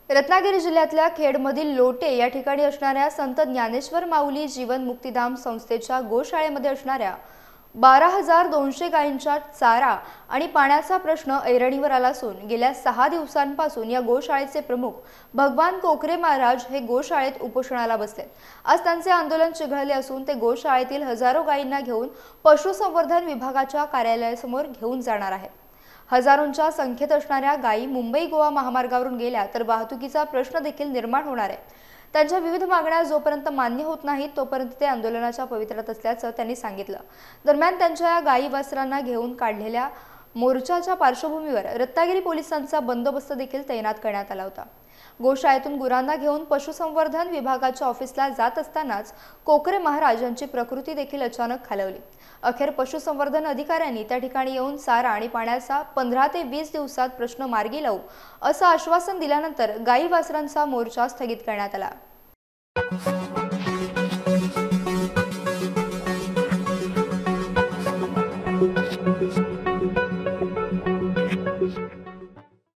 रत्नागिरी जिल्ह्यातल्या खेडमधील लोटे या ठिकाणी असणाऱ्या संत ज्ञानेश्वर माऊली जीवन मुक्तिधाम संस्थेच्या गोशाळेमध्ये असणाऱ्या 12,200 गायींच्या चारा आणि पाण्याचा प्रश्न ऐरणीवर आला असून गेल्या 6 दिवसांपासून या गोशाळेचे प्रमुख भगवान कोकरे महाराज हे गोशाळेत उपोषणाला बसलेत। आज त्यांचे आंदोलन चिघळले असून ते गोशाळेतील हजारो गायींना घेऊन पशुसंवर्धन विभागाच्या कार्यालयासमोर घेऊन जाणार आहेत। हजारोंच्या संख्येत असणाऱ्या गायी मुंबई गोवा महामार्गावरून गेल्या तर वाहतुकीचा प्रश्न देखील निर्माण होणार आहे। त्यांच्या विविध मागण्या जोपर्यंत मान्य होत नाहीत तोपर्यंत ते आंदोलनाच्या पवित्र्यात असल्याचं त्यांनी सांगितलं। दरम्यान त्यांच्या गायी वासरांना घेऊन काढलेल्या मोर्चाच्या पार्श्वभूमीवर रत्नागिरी पोलिसांचा बंदोबस्त देखील तैनात करण्यात आला होता। गोशाळेतून गुरांना घेऊन पशुसंवर्धन विभागाच्या ऑफिसला जात असतानाच कोकरे महाराज यांची प्रकृती देखील अचानक खालावली। अखेर पशुसंवर्धन अधिकाऱ्यांनी त्या ठिकाणी येऊन चारा आणि पाण्याचा 15 ते 20 दिवसात प्रश्न मार्गी लावू असं आश्वासन दिल्यानंतर गायी वासरांचा मोर्चा स्थगित करण्यात आला।